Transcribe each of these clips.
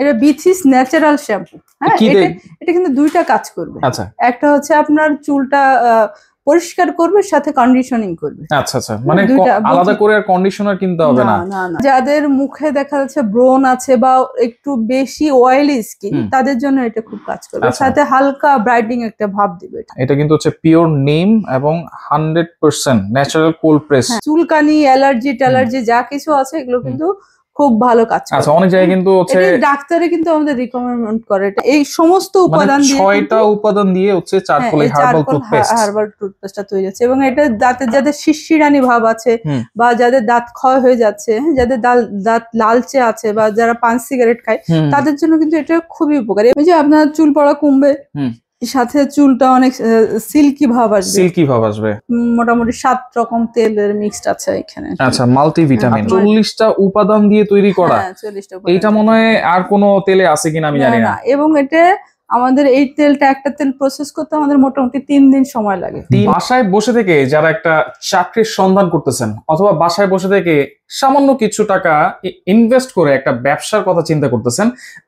এটা Bithi's natural shampoo. হ্যাঁ, এটা কিন্তু দুইটা কাজ করবে। আচ্ছা, একটা হচ্ছে আপনার চুলটা পরিষ্কার করবে, সাথে কন্ডিশনিং করবে। আচ্ছা আচ্ছা, মানে আলাদা করে আর কন্ডিশনার কিনতে হবে না। না না, যাদের মুখে দেখা যাচ্ছে ব্রণ আছে বা একটু বেশি অয়েলি স্কিন, তাদের জন্য এটা খুব কাজ করবে, সাথে হালকা ব্রাইটনিং একটা ভাব দিবে। এটা কিন্তু হচ্ছে পিওর নিম এবং 100% ন্যাচারাল কোল্ড প্রেস। চুলকানি, অ্যালার্জি যা কিছু আছে এগুলো কিন্তু খুব ভালো কাজ করে। আচ্ছা, অনেক জায়গায় কিন্তু হচ্ছে ডাক্তারে কিন্তু আমাদের রিকমেন্ড করে এটা। এই সমস্ত উপাদান দিয়ে 6টা উপাদান দিয়ে হচ্ছে চারকোল হার্বাল টুথপেস্টটা তৈরি হচ্ছে। এবং এটা দাঁতের যাদের শিরশিরানি ভাব আছে বা যাদের দাঁত ক্ষয় হয়ে যাচ্ছে, যাদের দাঁত লালচে আছে বা যারা পান সিগারেট খায়, তাদের জন্য কিন্তু এটা খুবই উপকারী। এই যে আপনার চুল পড়া কমবে, সাথে চুলটা অনেক সিল্কি ভাব আসবে। মোটামুটি 7 রকম তেলের মিক্সড আছে এখানে। আচ্ছা, মাল্টিভিটামিন 40টা উপাদান দিয়ে তৈরি করা। এইটা মনে হয় আর কোনো তেলে আছে কিনা আমি জানি না। এবং এটা আমাদের এই একটা তেল প্রসেস করতে আমাদের মোটামুটি 3 দিন সময় লাগে। বাসায় বসে থেকে যারা একটা চাকরির সন্ধান করতেছেন অথবা বাসায় বসে থেকে সামান্য কিছু টাকা ইনভেস্ট করে একটা ব্যবসার কথা চিন্তা করতেছেন,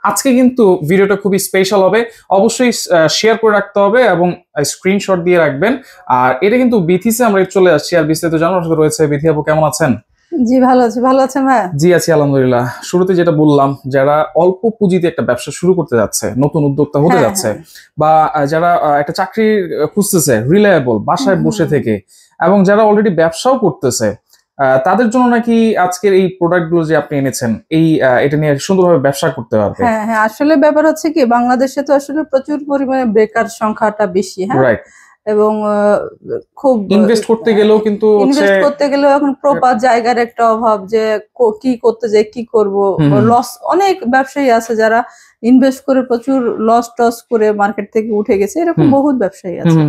আজকে কিন্তু ভিডিওটা খুবই স্পেশাল হবে। অবশ্যই শেয়ার করে রাখতে হবে এবং স্ক্রিনশট দিয়ে রাখবেন। আর এটা কিন্তু বিথিসে আমরা চলে আসছি, আর বিস্তারিত জানার সাথে রয়েছে বিথি আপু। কেমন আছেন? জি ভালো আছি। ভালো আছেন ভাই? জি আছি আলহামদুলিল্লাহ। শুরুতে যেটা বললাম, যারা অল্প পুঁজিতে একটা ব্যবসা শুরু করতে যাচ্ছে, নতুন উদ্যোক্তা হতে যাচ্ছে, বা যারা একটা চাকরি খুঁজতেছে রিলায়েবল বাসায় বসে থেকে, এবং যারা অলরেডি ব্যবসাও করতেছে, তাদের জন্য নাকি আজকের এই প্রোডাক্টগুলো যে আপনি এনেছেন, এটা নিয়ে সুন্দরভাবে ব্যবসা করতে পারবে। হ্যাঁ, আসলে ব্যাপার হচ্ছে কি, বাংলাদেশে তো আসলে প্রচুর পরিমাণে বেকার সংখ্যাটা বেশি। হ্যাঁ, রাইট। এবং খুব ইনভেস্ট করতে গেলেও কিন্তু এখন প্রপার জায়গার একটা অভাব, যে কি করতে যাই, কি করব, লস। অনেক ব্যবসায়ী আছে যারা ইনভেস্ট করে প্রচুর লস করে মার্কেট থেকে উঠে গেছে, এরকম বহুত ব্যবসায়ী আছে।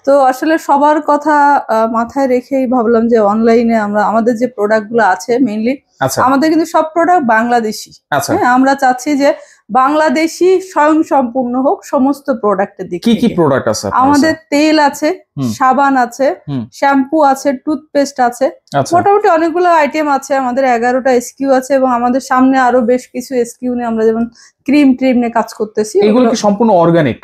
তো আসলে সবার কথা মাথায় রেখেই ভাবলাম যে অনলাইনে আমাদের যে প্রোডাক্ট গুলো আছে মেইনলি, আমাদের কিন্তু সব প্রোডাক্ট বাংলাদেশি। হ্যাঁ, আমরা চাচ্ছি যে বাংলাদেশি স্বয়ং সম্পূর্ণ হোক সমস্ত প্রোডাক্টের দিকে। কি প্রোডাক্ট আছে আমাদের? তেল আছে, সাবান আছে, শ্যাম্পু আছে, টুথপেস্ট আছে, মোটামুটি অনেকগুলো আইটেম আছে। আমাদের 11টা এসকিউ আছে এবং আমাদের সামনে আরো বেশ কিছু এসকিউ নিয়ে আমরা যেমন ক্রিম নিয়ে কাজ করতেছি। এগুলো কি সম্পূর্ণ অর্গানিক?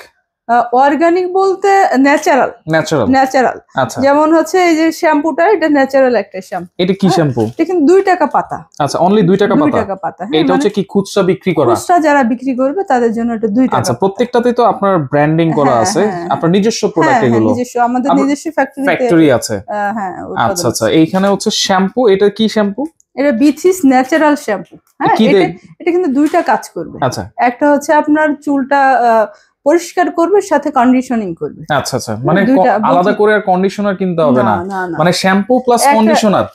অর্গানিক বলতে ন্যাচারাল। যেমন হচ্ছে এই যে শ্যাম্পুটা, এটা ন্যাচারাল একটা শ্যাম্পু। এটা কি শ্যাম্পু? এটা কিন্তু 2 টাকা পাতা। আচ্ছা, অনলি 2 টাকা পাতা। এটা হচ্ছে কি খুচরা বিক্রি করা? খুচরা যারা বিক্রি করবে তাদের জন্য এটা 2 টাকা। আচ্ছা, প্রত্যেকটাতেই তো আপনার ব্র্যান্ডিং করা আছে, আপনার নিজস্ব প্রোডাক্ট এগুলো? নিজস্ব, আমাদের নিজস্ব ফ্যাক্টরি আছে। হ্যাঁ। আচ্ছা, এইখানে হচ্ছে শ্যাম্পু। এটা কি শ্যাম্পু? এটা বিথিস ন্যাচারাল শ্যাম্পু। হ্যাঁ, এটা কিন্তু 2টা কাজ করবে। আচ্ছা, একটা হচ্ছে আপনার চুলটা পরিষ্কার করবে, সাথে কন্ডিশনিং করবে। আচ্ছা, মানে আলাদা করে আর কন্ডিশনার কিনতে হবে না, মানে শ্যাম্পু প্লাস কন্ডিশনার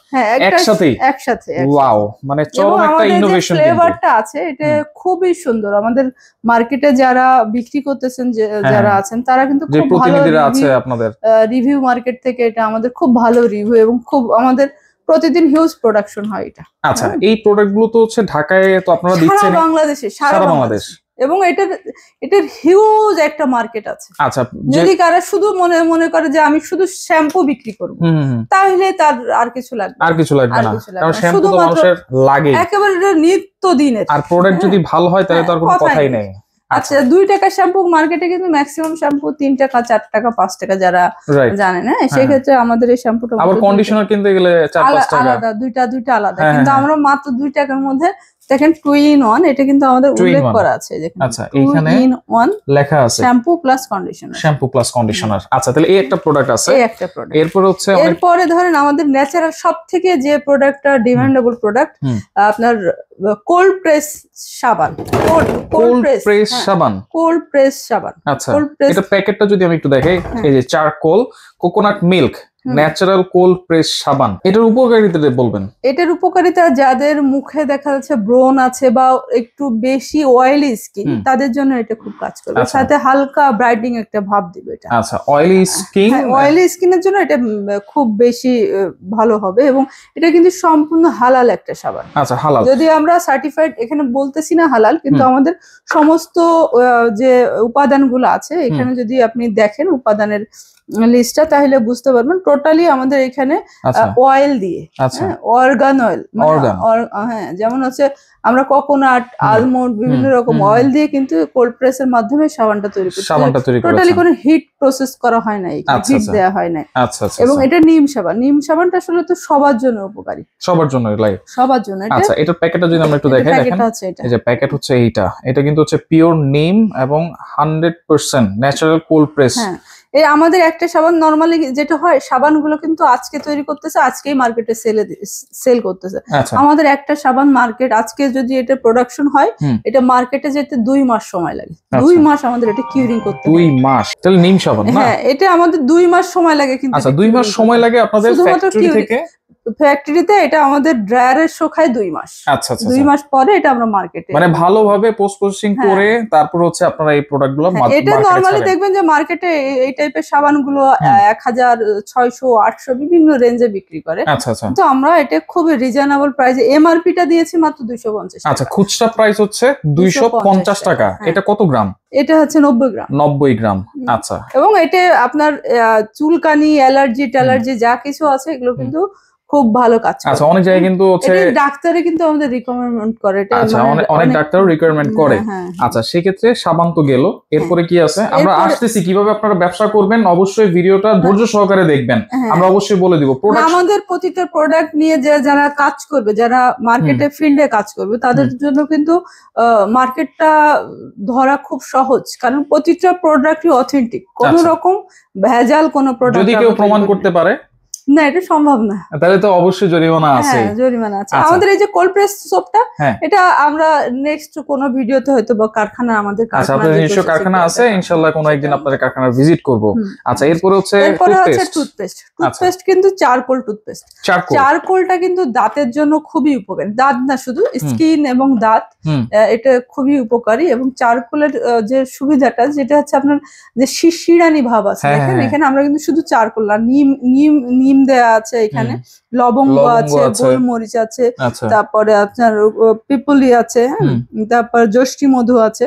একসাথে। ওয়াও, মানে চরম একটা ইনোভেশন। ফ্লেভারটা আছে, এটা খুবই সুন্দর। আমাদের মার্কেটে যারা বিক্রি করতেছেন, যারা আছেন, তারা কিন্তু খুব ভালো রিভিউ মার্কেট থেকে, এটা আমাদের খুব ভালো রিভিউ এবং খুব আমাদের প্রতিদিন হিউজ প্রোডাকশন হয় এটা। আচ্ছা, এই প্রোডাক্টগুলো তো হচ্ছে ঢাকায় তো আপনারা দিচ্ছেন? সারা বাংলাদেশ। এবং এটার হিউজ একটা মার্কেট আছে। আচ্ছা, যদি কারা শুধু মনে করে যে আমি শুধু শ্যাম্পু বিক্রি করব, তাহলে তার আর কিছু লাগবে না, কারণ শ্যাম্পু তো মানুষের লাগে একেবারে নিত্যদিনের। আর প্রোডাক্ট যদি ভালো হয় তাহলে তো আর কোনো কথাই নেই। আচ্ছা, 2 টাকা শ্যাম্পু মার্কেটে কিন্তু ম্যাক্সিমাম শ্যাম্পু 3 টাকা, 4 টাকা, 5 টাকা যারা জানে না, সেই ক্ষেত্রে আমাদের এই শ্যাম্পুটা আবার কন্ডিশনার কিনতে গেলে 4-5 টাকা আলাদা, দুইটা আলাদা। কিন্তু আমরা মাত্র 2 টাকার মধ্যে দেখেন 2 in 1, এটা কিন্তু আমাদের উল্লেখ করা আছে। আচ্ছা, এখানে 2 in 1 লেখা আছে শ্যাম্পু প্লাস কন্ডিশনার। আচ্ছা, তাহলে এই একটা প্রোডাক্ট আছে। এরপরে ধরেন আমাদের ন্যাচারাল সবথেকে যে প্রোডাক্টটা ডিমান্ডেবল প্রোডাক্ট, আপনার কোল্ড প্রেস সাবান। কোল্ড প্রেস সাবান। আচ্ছা, এটা প্যাকেটটা যদি আমি একটু দেখাই, এই যে charcoal coconut milk natural cold press সাবান, এটার উপকারিতা বলবেন? এটার উপকারিতা, যাদের মুখে দেখা যাচ্ছে ব্রণ আছে বা একটু বেশি অয়েলি স্কিন, তাদের জন্য এটা খুব কাজ করবে, সাথে হালকা ব্রাইটনিং একটা ভাব দিবে এটা। আচ্ছা, অয়েলি স্কিনের জন্য এটা খুব বেশি ভালো হবে। এবং এটা কিন্তু সম্পূর্ণ হালাল একটা সাবান। আচ্ছা, হালাল। যদি আমরা সার্টিফাইড, এখানে বলতেছি না হালাল, কিন্তু আমাদের সমস্ত যে উপাদানগুলো আছে এখানে যদি আপনি দেখেন, উপাদানের লিস্টটা, তাহলে বুঝতে পারবেন টোটালি আমাদের এখানে আচ্ছা অয়েল দিয়ে, আচ্ছা অর্গান অয়েল, অর্গান হ্যাঁ যেমন হচ্ছে আমরা কোকোনাট, আলমন্ড, বিভিন্ন রকম অয়েল দিয়ে কিন্তু কোল্ড প্রেসের মাধ্যমে সাবানটা তৈরি করছি। টোটালি কোনো হিট প্রসেস করা হয় না, হিট দেওয়া হয় না। আচ্ছা আচ্ছা। এবং এটা নিম সাবান, নিম সাবানটা আসলে তো সবার জন্য উপকারী, সবার জন্য লাগে, সবার জন্য। আচ্ছা এটার প্যাকেটটা যদি আমরা একটু দেখাই, দেখেন এই যে প্যাকেট হচ্ছে এইটা, এটা কিন্তু হচ্ছে পিওর নিম এবং 100% ন্যাচারাল কোল্ড প্রেস। হ্যাঁ, এই আমাদের একটা সাবান নরমালি যেটা হয়, সাবানগুলো কিন্তু আজকে তৈরি করতেছে, আজকেই মার্কেটে সেল করতেছে। আমাদের একটা সাবান মার্কেট আজকে যদি এটা প্রোডাকশন হয়, এটা মার্কেটে যেতে 2 মাস সময় লাগে। 2 মাস আমাদের এটা কিউরিং করতে। 2 মাস তাহলে নিম সাবান না? হ্যাঁ, এটা আমাদের 2 মাস সময় লাগে। কিন্তু আচ্ছা 2 মাস সময় লাগে আপনাদের ফ্যাক্টরি থেকে? ফ্যাক্টরিতে এটা আমাদের ড্রায়ারে শুকায় 2 মাস। আচ্ছা আচ্ছা। 2 মাস পরে এটা আমরা মার্কেটে, মানে ভালোভাবে পোস্ট প্রসেসিং করে তারপর হচ্ছে আপনারা এই প্রোডাক্টগুলো মার্কেটে। এটা নরমালি দেখবেন যে মার্কেটে এই টাইপের সাবানগুলো 1600 800 বিভিন্ন রেঞ্জে বিক্রি করে। আচ্ছা আচ্ছা। তো আমরা এটা খুবই রিজনেবল প্রাইসে, এমআরপি টা দিয়েছি মাত্র 250 টাকা। আচ্ছা, খুচরা প্রাইস হচ্ছে 250 টাকা। এটা কত গ্রাম? এটা হচ্ছে 90 গ্রাম। 90 গ্রাম, আচ্ছা। এবং এটা আপনার চুলকানি, অ্যালার্জি ট্যালার্জি যা কিছু আছে এগুলো কিন্তু খুব ভালো কাজ করে। আচ্ছা, অনেক জায়গায় কিন্তু হচ্ছে ডাক্তারে কিন্তু আমাদের রিকমেন্ড করে এটা। আচ্ছা, অনেক ডাক্তারও রিকমেন্ড করে। আচ্ছা, সেই ক্ষেত্রে সাবান তো গেল, এরপরে কি আছে? আমরা আসতেছি কিভাবে আপনারা ব্যবসা করবেন, অবশ্যই ভিডিওটা ধৈর্য সহকারে দেখবেন, আমরা অবশ্যই বলে দিব। আমাদের প্রতিটা প্রোডাক্ট নিয়ে যারা কাজ করবে, যারা মার্কেটে ফিল্ডে কাজ করবে, তাদের জন্য কিন্তু মার্কেটটা ধরা খুব সহজ, কারণ প্রতিটা প্রোডাক্টই অথেন্টিক, কোনো রকম ভেজাল কোনো প্রোডাক্ট যদি কেউ প্রমাণ করতে পারে না, এটা সম্ভব না, তাহলে তো অবশ্যই জরিমানা আছে। জরিমানা আছে। আমাদের এই যে কোল্ড প্রেস সোপটা, এটা আমরা নেক্সট কোন ভিডিওতে হয়তো বা কারখানা, আমাদের কারখানা আছে, ইনশাআল্লাহ কোনো একদিন আপনাদের কারখানা ভিজিট করব। আচ্ছা, এরপরে হচ্ছে টুথপেস্ট। টুথপেস্ট কিন্তু চারকোল টুথপেস্ট। চারকোলটা কিন্তু দাঁতের জন্য খুবই উপকারী, দাঁত না শুধু স্কিন এবং দাঁত, এটা খুবই উপকারী। এবং চারকোলের যে সুবিধাটা, যেটা হচ্ছে আপনার যে শিরশিরানি ভাব আছে, দেখেন এখানে আমরা কিন্তু শুধু চারকোল না, নিম দেয়া আছে, এখানে লবঙ্গ আছে, গোলমরিচ আছে, তারপরে আপনার পিপলি আছে, তারপর যষ্টি মধু আছে।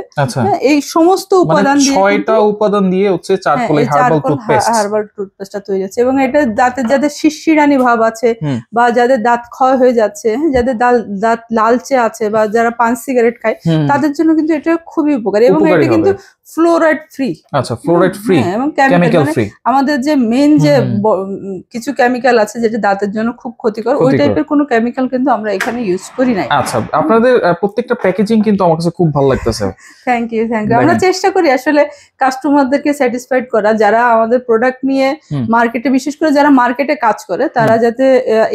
এই সমস্ত উপাদান দিয়ে 6টা উপাদান দিয়ে হচ্ছে চারকোল হার্বাল টুথপেস্টটা তৈরি হচ্ছে। এবং এটা দাঁতের যাদের শিরশিরানি ভাব আছে, বা যাদের দাঁত ক্ষয় হয়ে যাচ্ছে, যাদের দাঁত লালচে আছে, বা যারা পান সিগারেট খায়, তাদের জন্য কিন্তু এটা খুবই উপকারী। এবং এটা কিন্তু ফ্লোরাইড ফ্রি। আচ্ছা, ফ্লোরাইড ফ্রি এবং কেমিক্যাল ফ্রি। আমাদের যে মেইন যে কিছু কেমিক্যাল আছে যেটা দাঁতের জন্য খুব ক্ষতিকর, ওই টাইপের কোনো কেমিক্যাল কিন্তু আমরা এখানে ইউজ করি না। আচ্ছা, আপনাদের প্রত্যেকটা প্যাকেজিং কিন্তু আমার কাছে খুব ভালো লাগতেছে। Thank you. আমরা চেষ্টা করি আসলে কাস্টমারদেরকে স্যাটিসফাইড করা, যারা আমাদের প্রোডাক্ট নিয়ে মার্কেটে, বিশেষ করে যারা মার্কেটে কাজ করে, তারা যাতে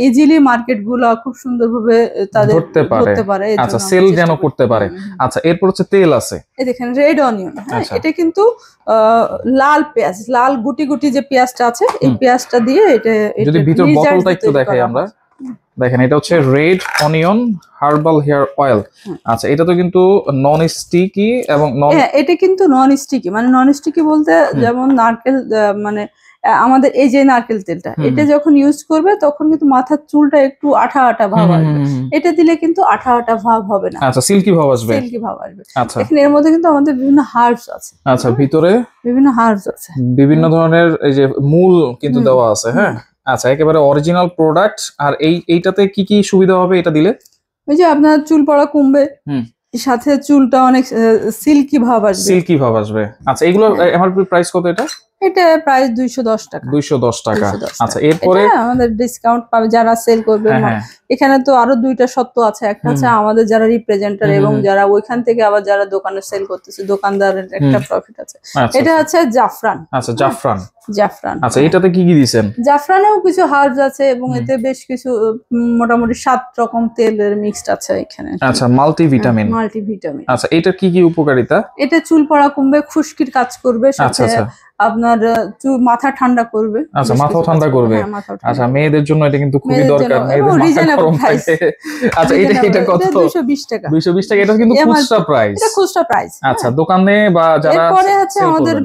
ইজিলি মার্কেট গুলো খুব সুন্দরভাবে তাদের ধরতে পারে। আচ্ছা, সেল যেন করতে পারে। আচ্ছা, এরপর হচ্ছে তেল আছে, এই দেখেন রেড অনিয়ন। এটা কিন্তু লাল পেঁয়াজ, লাল গুটি গুটি যে পেঁয়াজটা আছে, এই পেঁয়াজটা দিয়ে এটা, যদি ভিতর বোতলটা একটু দেখাই আমরা, দেখেন এটা হচ্ছে red onion herbal hair oil. আচ্ছা, এটা তো কিন্তু নন স্টিকি এবং এটা কিন্তু নন স্টিকি, মানে নন স্টিকি বলতে যেমন নারকেল, মানে আমাদের এই যে নারকেল তেলটা, এটা যখন ইউজ করবে তখন কিন্তু মাথার চুলটা একটু আঠা আঠা ভাব আসবে, এটা দিলে কিন্তু আঠা আঠা ভাব হবে না। আচ্ছা, সিল্কি ভাব আসবে। সিল্কি ভাব আসবে। আচ্ছা, এখানে এর মধ্যে কিন্তু আমাদের বিভিন্ন হার্বস আছে। আচ্ছা, ভিতরে বিভিন্ন হার্বস আছে, বিভিন্ন ধরনের এই যে মূল কিন্তু দেওয়া আছে। হ্যাঁ, আচ্ছা, একেবারে অরিজিনাল প্রোডাক্ট। আর এইটাতে কি কি সুবিধা হবে এটা দিলে? ওই যে আপনার চুল পড়া কমবে, সাথে চুলটা অনেক সিল্কি ভাব আসবে। সিল্কি ভাব আসবে। আচ্ছা, এগুলো এমআরপি প্রাইস কত? এটা প্রাইস 210 টাকা। 210 টাকা। আচ্ছা, এরপরে আমাদের ডিসকাউন্ট পাবে যারা সেল করবে। এখানে তো আরো দুইটা সত্য আছে, একটা হচ্ছে আমাদের যারা রিপ্রেজেন্টার এবং যারা ওইখান থেকে আবার যারা দোকানে সেল করতেছে, দোকানদারের একটা প্রফিট আছে। এটা হচ্ছে জাফরান। আচ্ছা, জাফরান। আচ্ছা, এটাতে কি কি দিবেন? জাফরানেও কিছু হার্বস আছে এবং এতে বেশ কিছু মোটামুটি 7 রকম তেলের মিক্সড আছে এখানে। আচ্ছা, মাল্টিভিটামিন। আচ্ছা, এটা কি কি উপকারিতা? এটা চুল পড়া কমবে, খুশকির কাজ করবে, সাথে আপনার মাথা ঠান্ডা করবে। আচ্ছা, মাথাও ঠান্ডা করবে। আচ্ছা, মেয়েদের জন্য এটা কিন্তু খুবই দরকার, মেয়েদের মাথা গরম থাকে। আচ্ছা, এটা কত? 220 টাকা। 220 টাকা। এটা কিন্তু খুচরা প্রাইস। এটা খুচরা প্রাইস। আচ্ছা, দোকানে বা যারা এরপরে হচ্ছে আমাদের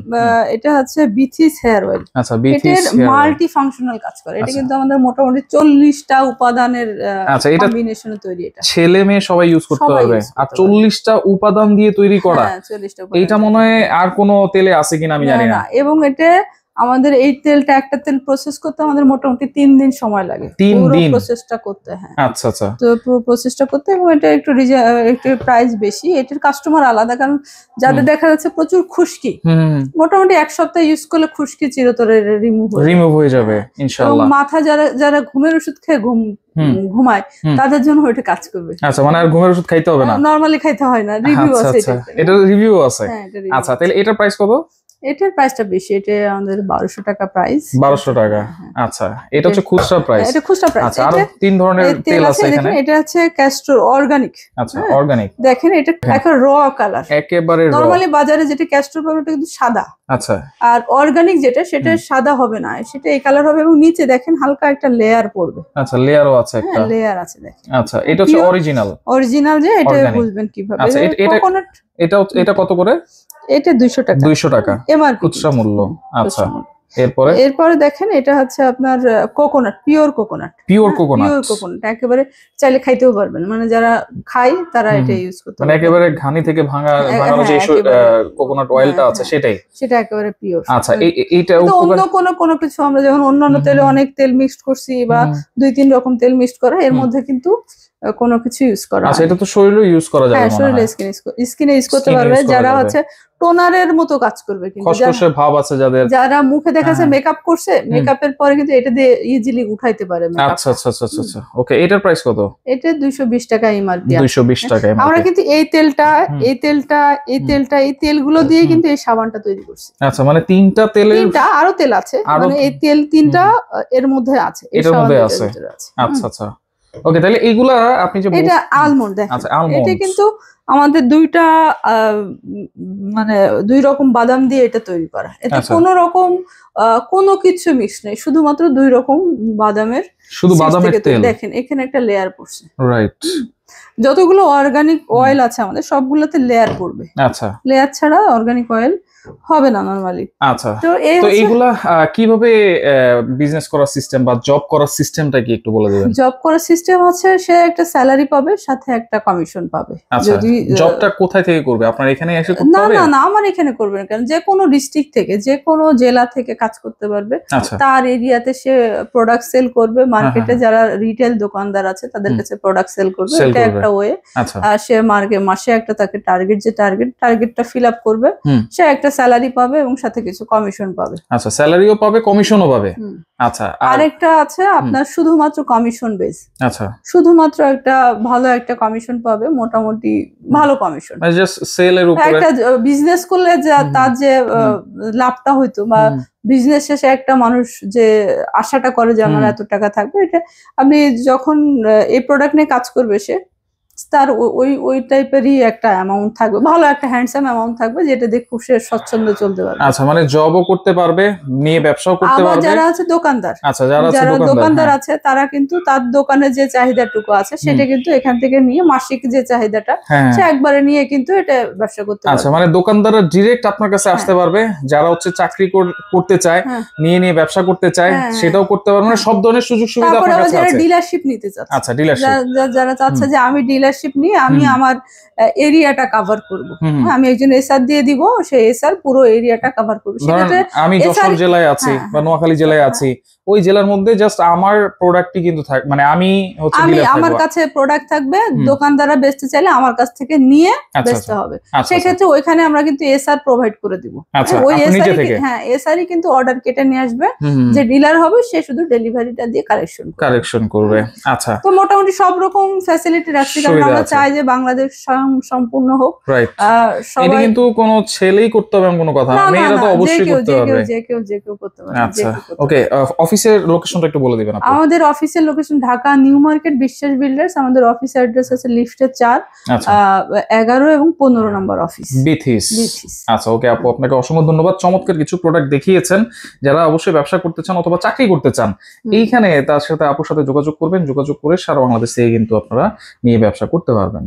এটা হচ্ছে বিথিস হেয়ার অয়েল। আচ্ছা, বিথিস মাল্টি ফাংশনাল কাজ করে। এটা কিন্তু আমাদের মোটামুটি 40টা উপাদানের কম্বিনেশনে তৈরি। এটা ছেলে মেয়ে সবাই ইউজ করতে পারবে। আর 40টা উপাদান দিয়ে তৈরি করা, এইটা মনে হয় আর কোনো তেলে আছে কিনা আমি জানি না। এবং এটা আমাদের এই তেলটা একটা তেল প্রসেস করতে আমাদের মোটামুটি 3 দিন সময় লাগে 3 দিন প্রসেসটা করতে। হ্যাঁ আচ্ছা আচ্ছা, তো পুরো প্রসেসটা করতে, এবং এটা একটু প্রাইস বেশি, এটার কাস্টমার আলাদা, কারণ যাদের দেখা যাচ্ছে প্রচুর খুশকি, মোটামুটি 1 সপ্তাহ ইউজ করলে খুশকি চিরতরে রিমুভ হয়ে যাবে ইনশাআল্লাহ। এবং মাথা যারা ঘুমের ওষুধ খেয়ে ঘুমায় তাদের জন্য ওইটা কাজ করবে। আচ্ছা, মানে আর ঘুমের ওষুধ খাইতে হবে না, নরমালি খাইতে হয় না, রিভিউ আছে এটা রিভিউ আছে। আচ্ছা, তাহলে এটার প্রাইস কত? এটার প্রাইসটা বেশি, এটা আমাদের 1200 টাকা প্রাইস। 1200 টাকা, আচ্ছা। এটা হচ্ছে খুচরা প্রাইস। এটা খুচরা প্রাইস। আচ্ছা, আরো 3 ধরনের তেল আছে এখানে। এটা হচ্ছে ক্যাস্টর অর্গানিক। আচ্ছা, অর্গানিক। দেখেন এটা একটা র কালার, একেবারে র। নরমালি বাজারে যেটা ক্যাস্টর পাবেন ওটা কিন্তু সাদা। আচ্ছা, আর অর্গানিক যেটা সেটা সাদা হবে না, সেটা এই কালার হবে, এবং নিচে দেখেন হালকা একটা লেয়ার পড়বে। আচ্ছা, লেয়ারও আছে একটা। লেয়ার আছে দেখেন। আচ্ছা, এটা হচ্ছে অরিজিনাল যে এটা বুঝবেন কিভাবে। আচ্ছা, এটা কত করে? এটা 200 টাকা। 200 টাকা এমআরপি খুচরা মূল্য। আচ্ছা, এরপরে দেখেন এটা হচ্ছে আপনার কোকোনাট, পিওর কোকোনাট। একেবারে চাইলে খাইতেও পারবেন, মানে যারা খায় তারা এটা ইউজ করতে মানে একেবারে ঘানি থেকে ভাঙানো যে কোকোনাট অয়েলটা আছে সেটা একেবারে পিওর। আচ্ছা, এইটা অন্য কোনো কিছু আমরা যখন অন্যান্য তেলে অনেক তেল মিক্সড করছি বা 2-3 রকম তেল মিক্সড করা, এর মধ্যে কিন্তু কোনো কিছু ইউজ করা। আচ্ছা, এটা তো শরীরে ইউজ করা যাবে। হ্যাঁ, শরীরে স্কিনে ইউজ করতে পারবে, যারা হচ্ছে টোনারের মতো কাজ করবে। কিন্তু খসখসে ভাব আছে যারা মুখে দেখাচ্ছে মেকআপ করছে, মেকআপের পরে কিন্তু এটা দিয়ে ইজিলি উঠাইতে পারে মেকআপ। আচ্ছা আচ্ছা আচ্ছা আচ্ছা, ওকে। এটার প্রাইস কত? এটা 220 টাকা এমআরপি। 220 টাকা এমআরপি। আমরা কিন্তু এই তেলগুলো দিয়ে কিন্তু এই সাবানটা তৈরি করছি। আচ্ছা, মানে 3টা আরো তেল আছে, মানে এই তেল 3টা এর মধ্যে আছে, এটার মধ্যে আছে। আচ্ছা আচ্ছা, ওকে। তাহলে এইগুলা আপনি যে এটা আলমন্ড দেখেন। আচ্ছা, আলমন্ড। এটা কিন্তু আমাদের 2টা মানে 2 রকম বাদাম দিয়ে এটা তৈরি করা। এতে কোনো রকম কোনো কিছু মিক্স নেই, শুধুমাত্র 2 রকম বাদামের তেল। দেখেন এখানে একটা লেয়ার পড়ছে, রাইট। যতগুলো অর্গানিক অয়েল আছে আমাদের সবগুলোতে লেয়ার পড়বে। আচ্ছা, লেয়ার ছাড়া অর্গানিক অয়েল হবে না নরমালি। আচ্ছা, তো এইগুলা কিভাবে বিজনেস করার সিস্টেম বা জব করার সিস্টেমটা কি একটু বলে দিবেন? জব করার সিস্টেম আছে, সে একটা স্যালারি পাবে, সাথে একটা কমিশন পাবে। যদি জবটা কোথায় থেকে করবে? আপনার এখানে এসে করতে হবে? না, আমার এখানে করবে না, কারণ যে কোনো ডিস্ট্রিক্ট থেকে, যে কোনো জেলা থেকে কাজ করতে পারবে। তার এরিয়াতে সে প্রোডাক্ট সেল করবে, মার্কেটে যারা রিটেল দোকানদার আছে তাদের কাছে প্রোডাক্ট সেল করবে। এটা একটা ওয়ে। সে মাসে একটা তাকে টার্গেটটা ফিল আপ করবে, সে একটা স্যালারি পাবে এবং সাথে কিছু কমিশন পাবে। আচ্ছা, স্যালারিও পাবে, কমিশনও পাবে। আচ্ছা, আরেকটা আছে আপনার শুধুমাত্র কমিশন বেস। আচ্ছা, শুধুমাত্র একটা ভালো একটা কমিশন পাবে, মোটামুটি ভালো কমিশন। মানে জাস্ট সেলের উপরে একটা বিজনেস করলে তার যে লাভটা হইতো, বা বিজনেস শেষে একটা মানুষ যে আশাটা করে যে আমার এত টাকা থাকবে, এটা আপনি যখন এই প্রোডাক্ট নিয়ে কাজ করবে, সে তার ওই টাইপেরই একটা অ্যামাউন্ট থাকবে, ভালো একটা হ্যান্ডসাম অ্যামাউন্ট থাকবে, যেটা দিয়ে খুব সে স্বচ্ছন্দে চলতে পারবে। আচ্ছা, মানে জবও করতে পারবে, নিয়ে ব্যবসাও করতে পারবে। যারা আছে দোকানদার, আচ্ছা, যারা দোকানদার আছে তারা কিন্তু তার দোকানে যে চাহিদাটুকু আছে সেটা কিন্তু এখান থেকে নিয়ে মাসিক যে চাহিদাটা সে একবারে নিয়ে কিন্তু এটা ব্যবসা করতে পারবে। আচ্ছা, মানে দোকানদাররা ডাইরেক্ট আপনার কাছে আসতে পারবে, যারা হচ্ছে চাকরি করতে চায়, নিয়ে ব্যবসা করতে চায়, সেটাও করতে পারবে। মানে সব ধরনের সুযোগ সুবিধা আপনার কাছে আছে। যারা ডিলারশিপ নিতে চাচ্ছে, আচ্ছা, ডিলারশিপ যারা চাচ্ছে যে আমি ডিলারশিপ নিয়ে আমি আমার এরিয়াটা কভার করব, আমি একজন এসআর দিয়ে দিব, সেই এসআর পুরো এরিয়াটা কভার করবে। সেক্ষেত্রে আমি যশোর জেলায় আছি বা নোয়াখালী জেলায় আছি, ওই জেলার মধ্যে জাস্ট আমার প্রোডাক্টই কিন্তু মানে আমি আমার কাছে প্রোডাক্ট থাকবে, দোকানদাররা বেচতে চাইলে আমার কাছ থেকে নিয়ে বেচতে হবে। সেক্ষেত্রে ওইখানে আমরা কিন্তু এসআর প্রোভাইড করে দিব। ওই এসআরই কিন্তু অর্ডার কেটে নিয়ে আসবে, যে ডিলার হবে সে শুধু ডেলিভারিটা দিয়ে কালেকশন করবে। আচ্ছা, তো মোটামুটি সব রকম ফ্যাসিলিটি রাখছি, কারণ আমরা চাই যে বাংলাদেশ সম্পূর্ণ হোক। এটা কিন্তু কোনো ছেলেই করতে হবে এমন কোনো কথা না, মেয়েরা তো অবশ্যই করতে পারবে, যে কেউ করতে পারবে। আচ্ছা, ওকে। অফিসের লোকেশনটা একটু বলে দিবেন আপনি। আমাদের অফিসের লোকেশন ঢাকা নিউ মার্কেট বিশ্বাস বিল্ডার্স। আমাদের অফিস অ্যাড্রেস আছে লিফটের 4, 11 এবং 15 নম্বর অফিস, বিথিস। আচ্ছা, ওকে আপু, আপনাকে অসংখ্য ধন্যবাদ। চমৎকার কিছু প্রোডাক্ট দেখিয়েছেন। যারা অবশ্যই ব্যবসা করতে চান অথবা চাকরি করতে চান, এইখানে তার সাথে আপুর সাথে যোগাযোগ করবেন। যোগাযোগ করে সারা বাংলাদেশ থেকে কিন্তু আপনারা নিয়ে ব্যবসা করতে পারবেন।